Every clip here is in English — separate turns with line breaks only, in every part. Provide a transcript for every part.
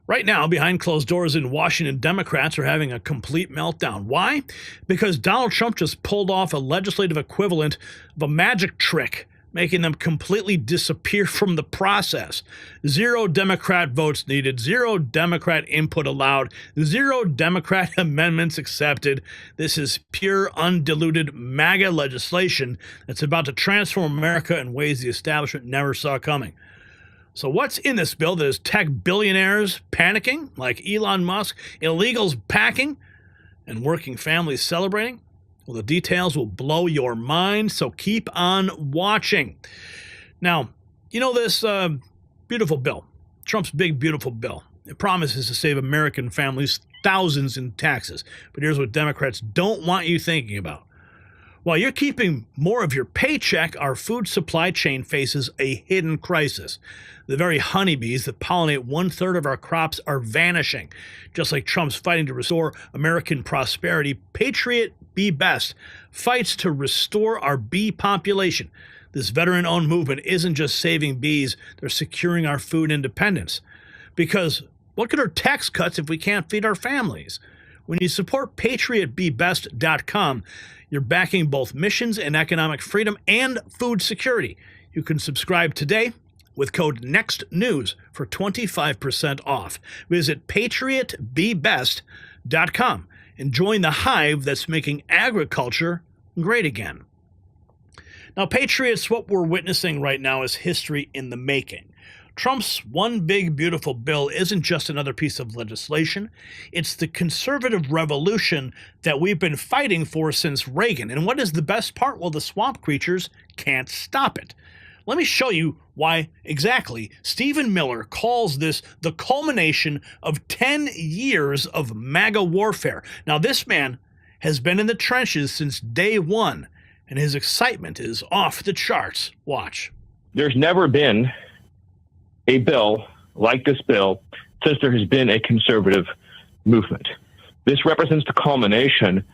Right now, behind closed doors in Washington, Democrats are having a complete meltdown. Why? Because Donald Trump just pulled off a legislative equivalent of a magic trick, making them completely disappear from the process. 0 Democrat votes needed, 0 Democrat input allowed, 0 Democrat amendments accepted. This is pure, undiluted MAGA legislation that's about to transform America in ways the establishment never saw coming. So what's in this bill that has tech billionaires panicking, like Elon Musk, illegals packing, and working families celebrating? Well, the details will blow your mind, so keep on watching. Now, you know this beautiful bill, Trump's big, beautiful bill. It promises to save American families thousands in taxes. But here's what Democrats don't want you thinking about. While you're keeping more of your paycheck, our food supply chain faces a hidden crisis. The very honeybees that pollinate 1/3 of our crops are vanishing. Just like Trump's fighting to restore American prosperity, Patriot Bee Best fights to restore our bee population. This veteran-owned movement isn't just saving bees, they're securing our food independence. Because what good are tax cuts if we can't feed our families? When you support patriotbeebest.com, you're backing both missions and economic freedom and food security. You can subscribe today with code NEXTNEWS for 25% off. Visit patriotbeebest.com and join the hive that's making agriculture great again. Now, Patriots, what we're witnessing right now is history in the making. Trump's one big, beautiful bill isn't just another piece of legislation. It's the conservative revolution that we've been fighting for since Reagan. And what is the best part? Well, the swamp creatures can't stop it. Let me show you why exactly Stephen Miller calls this the culmination of 10 years of MAGA warfare. Now, this man has been in the trenches since day one, and his excitement is off the charts. Watch.
There's never been a bill like this bill since there has been a conservative movement. This represents the culmination,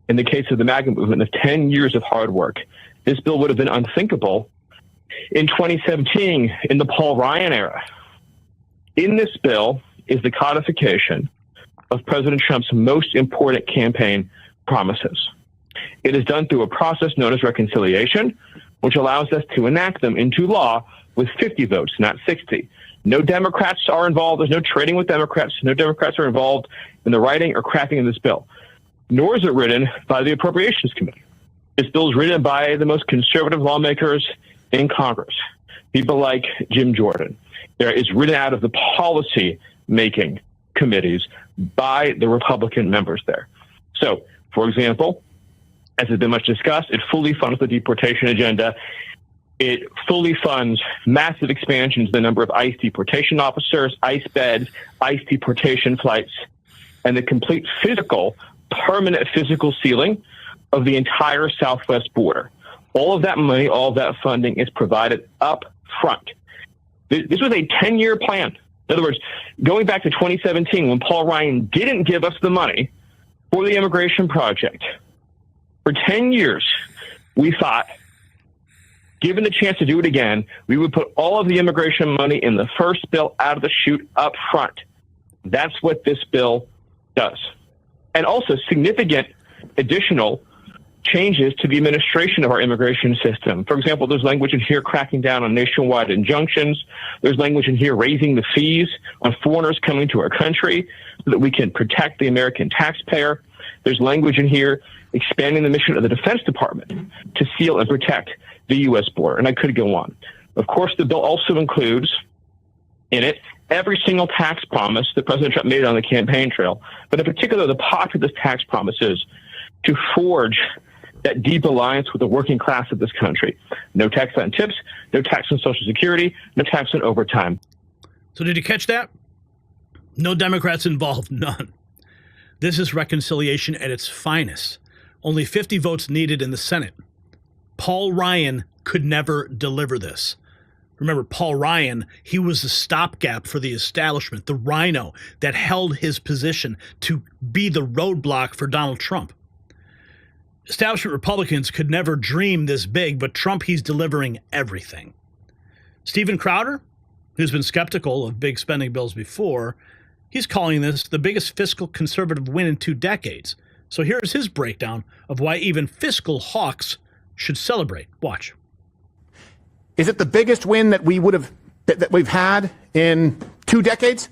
in the case of the MAGA movement, of 10 years of hard work. This bill would have been unthinkable in 2017, in the Paul Ryan era. In this bill is the codification of President Trump's most important campaign promises. It is done through a process known as reconciliation, which allows us to enact them into law with 50 votes, not 60. No Democrats are involved. There's no trading with Democrats. No Democrats are involved in the writing or crafting of this bill, nor is it written by the Appropriations Committee. This bill is written by the most conservative lawmakers in Congress, people like Jim Jordan. It's written out of the policy-making committees by the Republican members there. So, for example, as has been much discussed, it fully funds the deportation agenda. It fully funds massive expansions in the number of ICE deportation officers, ICE beds, ICE deportation flights, and the complete permanent physical sealing of the entire southwest border. All of that money, all of that funding is provided up front. This was a 10-year plan. In other words, going back to 2017, when Paul Ryan didn't give us the money for the immigration project, for 10 years, we thought, given the chance to do it again, we would put all of the immigration money in the first bill out of the chute up front. That's what this bill does. And also significant additional changes to the administration of our immigration system. For example, there's language in here cracking down on nationwide injunctions. There's language in here raising the fees on foreigners coming to our country so that we can protect the American taxpayer. There's language in here expanding the mission of the Defense Department to seal and protect the U.S. border. And I could go on. Of course, the bill also includes in it every single tax promise that President Trump made on the campaign trail, but in particular, the part of this tax promise is to forge that deep alliance with the working class of this country. No tax on tips, no tax on Social Security, no tax on overtime.
So did you catch that? No Democrats involved, none. This is reconciliation at its finest. Only 50 votes needed in the Senate. Paul Ryan could never deliver this. Remember, Paul Ryan, he was the stopgap for the establishment, the rhino that held his position to be the roadblock for Donald Trump. Establishment Republicans could never dream this big, but Trump, he's delivering everything. Steven Crowder, who's been skeptical of big spending bills before, He's calling this the biggest fiscal conservative win in 2 decades. So here's his breakdown of why even fiscal hawks should celebrate. Watch.
Is it the biggest win that we've had in 2 decades?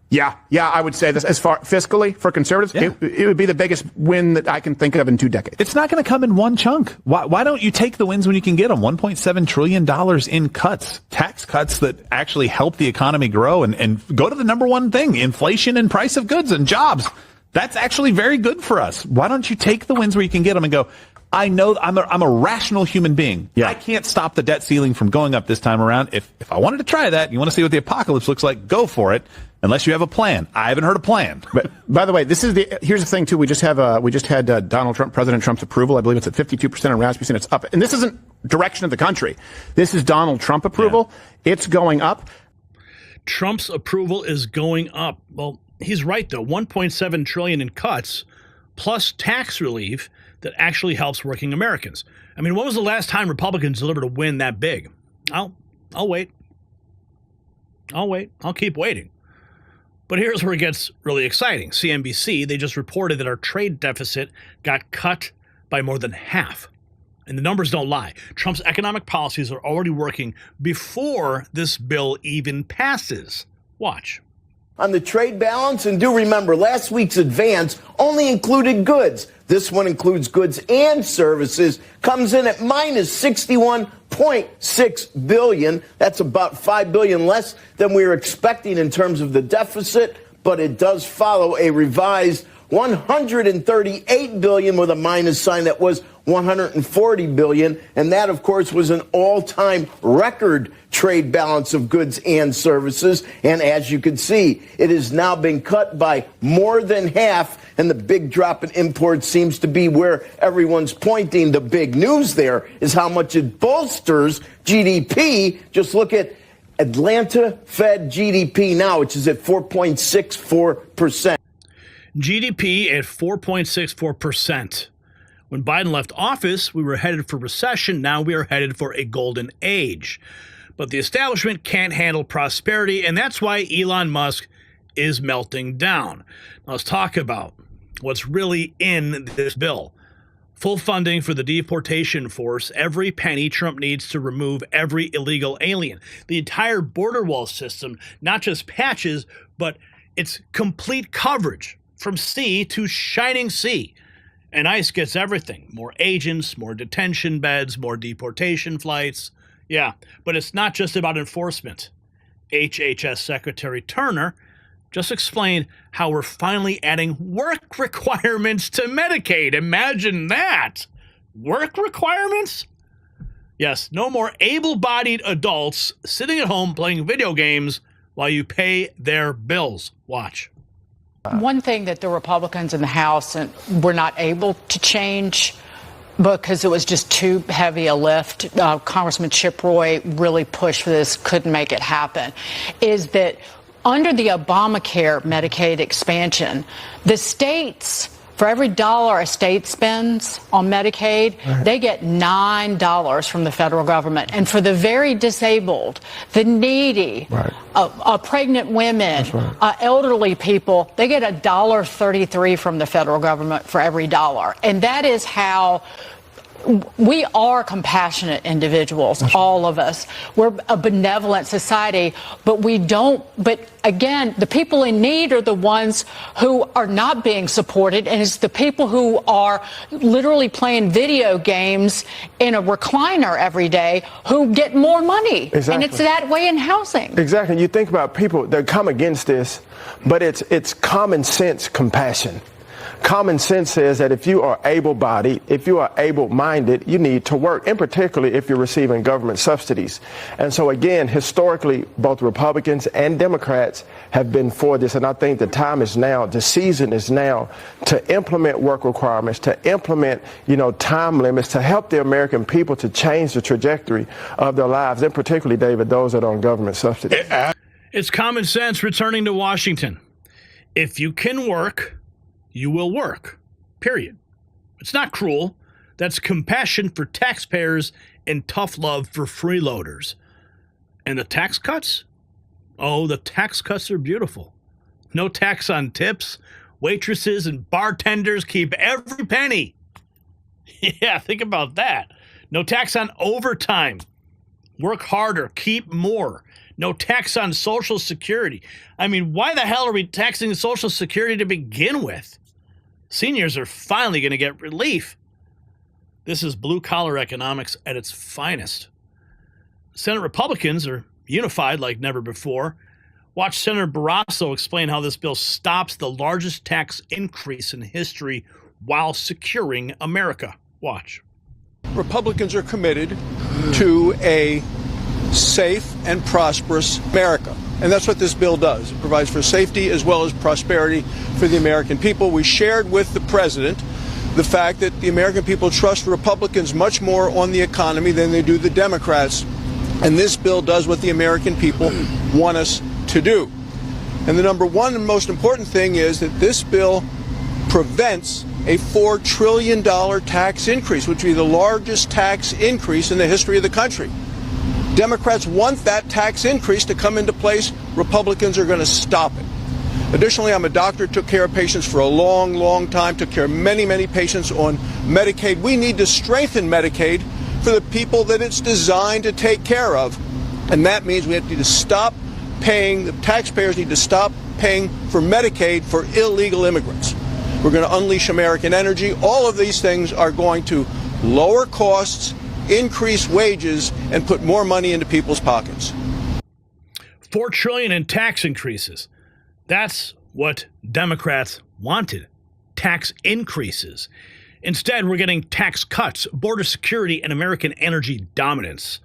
Yeah, I would say this as far fiscally for conservatives, it would be the biggest win that I can think of in 2 decades.
It's not going to come in one chunk. Why don't you take the wins when you can get them? $1.7 trillion in cuts, tax cuts that actually help the economy grow and go to the number one thing, inflation and price of goods and jobs. That's actually very good for us. Why don't you take the wins where you can get them and go, I know I'm a rational human being. Yeah. I can't stop the debt ceiling from going up this time around. If I wanted to try that, you want to see what the apocalypse looks like, go for it. Unless you have a plan. I haven't heard a plan.
But by the way, here's the thing too. We just had Donald Trump, President Trump's approval. I believe it's at 52%, and Rasmussen it's up. And this isn't direction of the country. This is Donald Trump approval. Yeah. It's going up.
Trump's approval is going up. Well, he's right though. 1.7 trillion in cuts, plus tax relief that actually helps working Americans. I mean, when was the last time Republicans delivered a win that big? I'll wait. I'll keep waiting. But here's where it gets really exciting. CNBC, they just reported that our trade deficit got cut by more than half. And the numbers don't lie. Trump's economic policies are already working before this bill even passes. Watch.
On the trade balance, and do remember, last week's advance only included goods. This one includes goods and services, comes in at minus 61.6 billion. That's about 5 billion less than we were expecting in terms of the deficit, but it does follow a revised 138 billion with a minus sign that was 140 billion, and that of course was an all-time record trade balance of goods and services. And as you can see, it has now been cut by more than half, and the big drop in imports seems to be where everyone's pointing. The big news there is how much it bolsters GDP. Just look at Atlanta Fed GDP now, which is at 4.64%.
GDP at 4.64%. When Biden left office, we were headed for recession. Now we are headed for a golden age. But the establishment can't handle prosperity, and that's why Elon Musk is melting down. Now let's talk about what's really in this bill. Full funding for the deportation force. Every penny Trump needs to remove every illegal alien. The entire border wall system, not just patches, but it's complete coverage from sea to shining sea. And ICE gets everything. More agents, more detention beds, more deportation flights. Yeah, but it's not just about enforcement. HHS Secretary Turner just explained how we're finally adding work requirements to Medicaid. Imagine that. Work requirements? Yes, no more able-bodied adults sitting at home playing video games while you pay their bills. Watch.
One thing that the Republicans in the House were not able to change because it was just too heavy a lift, Congressman Chip Roy really pushed for this, couldn't make it happen, is that under the Obamacare Medicaid expansion, the states, for every dollar a state spends on Medicaid, they get $9 from the federal government. And for the very disabled, the needy, pregnant women, elderly people, they get $1.33 from the federal government for every dollar. And that is how we are compassionate individuals, all of us. We're a benevolent society, but again, the people in need are the ones who are not being supported, and it's the people who are literally playing video games in a recliner every day who get more money.
Exactly.
And it's that way in housing.
Exactly. You think about people that come against this, but it's common sense compassion. Common sense says that if you are able-bodied, if you are able-minded, you need to work, and particularly if you're receiving government subsidies. And so, again, historically, both Republicans and Democrats have been for this, and I think the time is now, the season is now to implement work requirements, to implement, time limits, to help the American people to change the trajectory of their lives, and particularly, David, those that are on government subsidies.
It's common sense returning to Washington. If you can work, you will work, period. It's not cruel. That's compassion for taxpayers and tough love for freeloaders. And the tax cuts? Oh, the tax cuts are beautiful. No tax on tips. Waitresses and bartenders keep every penny. Yeah, think about that. No tax on overtime. Work harder, keep more. No tax on Social Security. I mean, why the hell are we taxing Social Security to begin with? Seniors are finally going to get relief. This is blue-collar economics at its finest. Senate Republicans are unified like never before. Watch Senator Barrasso explain how this bill stops the largest tax increase in history while securing America. Watch.
Republicans are committed to a safe and prosperous America. And that's what this bill does. It provides for safety as well as prosperity for the American people. We shared with the president the fact that the American people trust the Republicans much more on the economy than they do the Democrats. And this bill does what the American people want us to do. And the number one and most important thing is that this bill prevents a $4 trillion tax increase, which would be the largest tax increase in the history of the country. Democrats want that tax increase to come into place. Republicans are going to stop it. Additionally, I'm a doctor, took care of patients for a long, long time, took care of many, many patients on Medicaid. We need to strengthen Medicaid for the people that it's designed to take care of. And that means we have to stop paying, the taxpayers need to stop paying for Medicaid for illegal immigrants. We're going to unleash American energy. All of these things are going to lower costs, increase wages, and put more money into people's pockets.
$4 trillion in tax increases. That's what Democrats wanted. Tax increases. Instead, we're getting tax cuts, border security, and American energy dominance.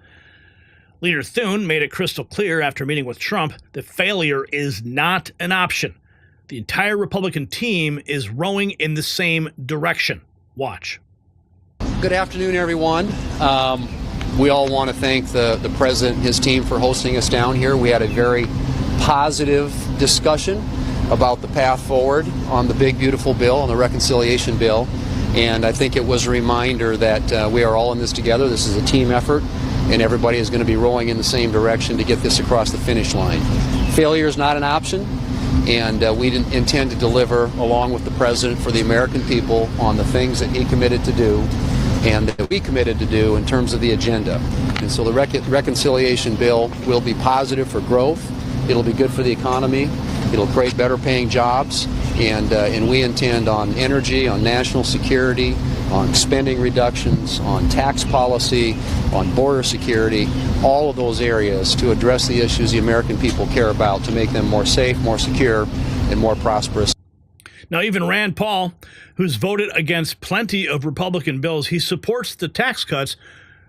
Leader Thune made it crystal clear after meeting with Trump that failure is not an option. The entire Republican team is rowing in the same direction. Watch.
Good afternoon, everyone. We all want to thank the president and his team for hosting us down here. We had a very positive discussion about the path forward on the big, beautiful bill, on the reconciliation bill. And I think it was a reminder that we are all in this together. This is a team effort, and everybody is going to be rowing in the same direction to get this across the finish line. Failure is not an option, and we intend to deliver along with the president for the American people on the things that he committed to do and that we committed to do in terms of the agenda. And so the reconciliation bill will be positive for growth. It'll be good for the economy. It'll create better paying jobs. And we intend on energy, on national security, on spending reductions, on tax policy, on border security, all of those areas to address the issues the American people care about to make them more safe, more secure, and more prosperous.
Now, even Rand Paul, who's voted against plenty of Republican bills, he supports the tax cuts.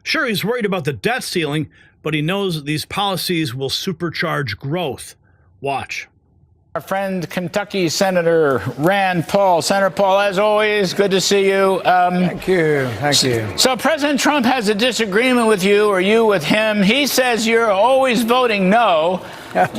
Sure, he's worried about the debt ceiling, but he knows these policies will supercharge growth. Watch.
Our friend, Kentucky Senator Rand Paul. Senator Paul, as always, good to see you.
Thank you. Thank you.
So President Trump has a disagreement with you, or you with him. He says you're always voting no.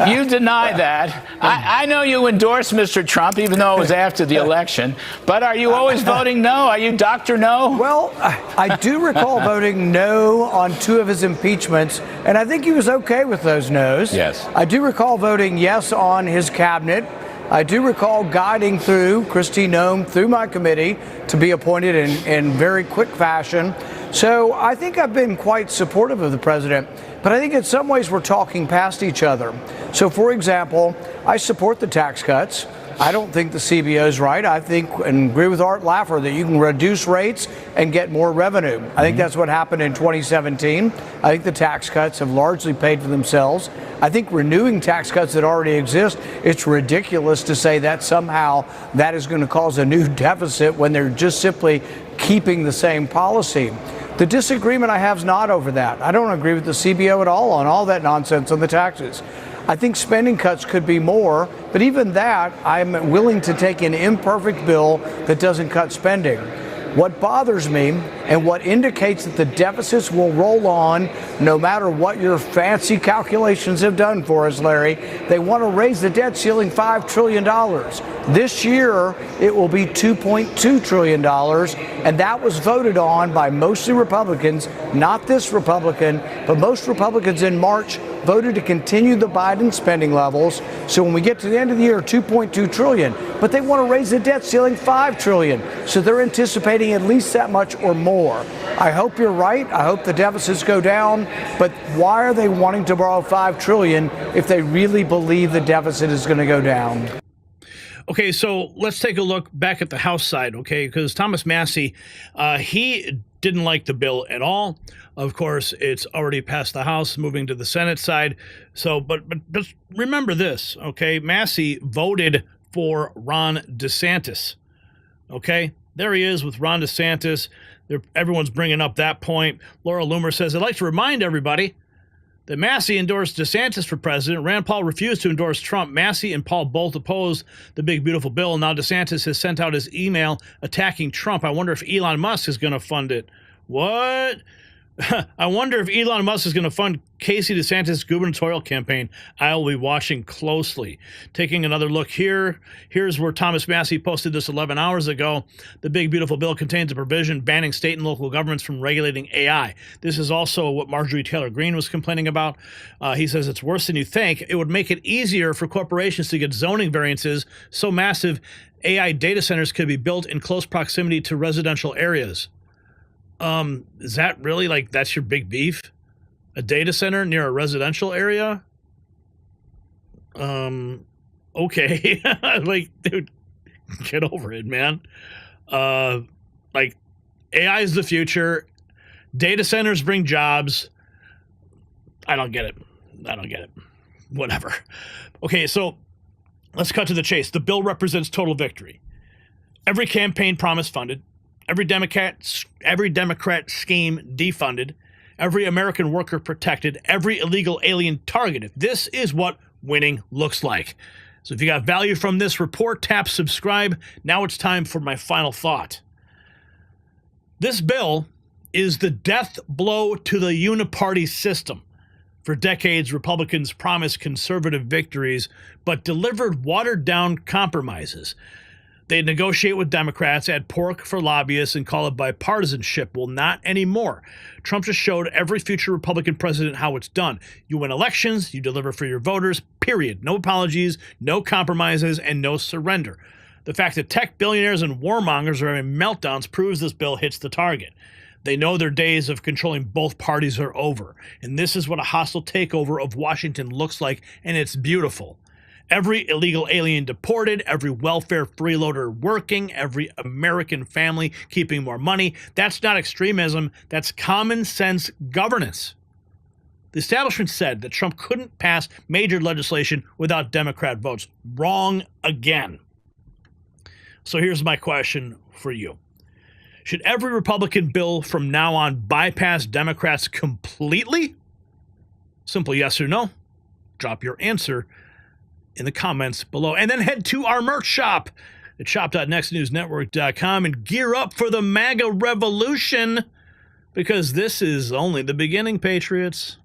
You deny that. I know you endorsed Mr. Trump, even though it was after the election. But are you always voting no? Are you Dr. No?
Well, I do recall voting no on 2 of his impeachments, and I think he was okay with those no's.
Yes.
I do recall voting yes on his cabinet. I do recall guiding through Kristi Noem through my committee to be appointed in very quick fashion. So I think I've been quite supportive of the president. But I think in some ways we're talking past each other. So, for example, I support the tax cuts. I don't think the CBO is right. I think and agree with Art Laffer that you can reduce rates and get more revenue. I think that's what happened in 2017. I think the tax cuts have largely paid for themselves. I think renewing tax cuts that already exist, it's ridiculous to say that somehow that is going to cause a new deficit when they're just simply keeping the same policy. The disagreement I have is not over that. I don't agree with the CBO at all on all that nonsense on the taxes. I think spending cuts could be more, but even that, I'm willing to take an imperfect bill that doesn't cut spending. What bothers me and what indicates that the deficits will roll on no matter what your fancy calculations have done for us, Larry, they want to raise the debt ceiling $5 trillion. This year, it will be $2.2 trillion, and that was voted on by mostly Republicans, not this Republican, but most Republicans in March voted to continue the Biden spending levels. So when we get to the end of the year, $2.2 trillion, but they want to raise the debt ceiling $5 trillion. So they're anticipating at least that much or more. I hope you're right. I hope the deficits go down. But why are they wanting to borrow $5 trillion if they really believe the deficit is going to go down?
Okay, so let's take a look back at the House side, okay, because Thomas Massie, he didn't like the bill at all. Of course, it's already passed the House, moving to the Senate side. So, but just remember this, okay? Massie voted for Ron DeSantis, okay? There he is with Ron DeSantis. Everyone's bringing up that point. Laura Loomer says, I'd like to remind everybody that Massie endorsed DeSantis for president. Rand Paul refused to endorse Trump. Massie and Paul both opposed the big, beautiful bill. Now DeSantis has sent out his email attacking Trump. I wonder if Elon Musk is going to fund it. What? I wonder if Elon Musk is going to fund Casey DeSantis' gubernatorial campaign. I will be watching closely. Taking another look here. Here's where Thomas Massie posted this 11 hours ago. The big, beautiful bill contains a provision banning state and local governments from regulating AI. This is also what Marjorie Taylor Greene was complaining about. He says it's worse than you think. It would make it easier for corporations to get zoning variances so massive AI data centers could be built in close proximity to residential areas. Is that really, like, that's your big beef? A data center near a residential area? Okay. Like, dude, get over it, man. Like, AI is the future. Data centers bring jobs. I don't get it. Whatever. Okay, so let's cut to the chase. The bill represents total victory. Every campaign promise funded. Every Democrat scheme defunded, every American worker protected, every illegal alien targeted. This is what winning looks like. So if you got value from this report, tap subscribe. Now it's time for my final thought. This bill is the death blow to the uniparty system. For decades, Republicans promised conservative victories, but delivered watered-down compromises. They'd negotiate with Democrats, add pork for lobbyists, and call it bipartisanship. Well, not anymore. Trump just showed every future Republican president how it's done. You win elections, you deliver for your voters, period. No apologies, no compromises, and no surrender. The fact that tech billionaires and warmongers are having meltdowns proves this bill hits the target. They know their days of controlling both parties are over. And this is what a hostile takeover of Washington looks like, and it's beautiful. Every illegal alien deported, every welfare freeloader working, every American family keeping more money. That's not extremism. That's common sense governance. The establishment said that Trump couldn't pass major legislation without Democrat votes. Wrong again. So here's my question for you. Should every Republican bill from now on bypass Democrats completely? Simple yes or no. Drop your answer in the comments below. And then head to our merch shop at shop.nextnewsnetwork.com and gear up for the MAGA revolution, because this is only the beginning, Patriots.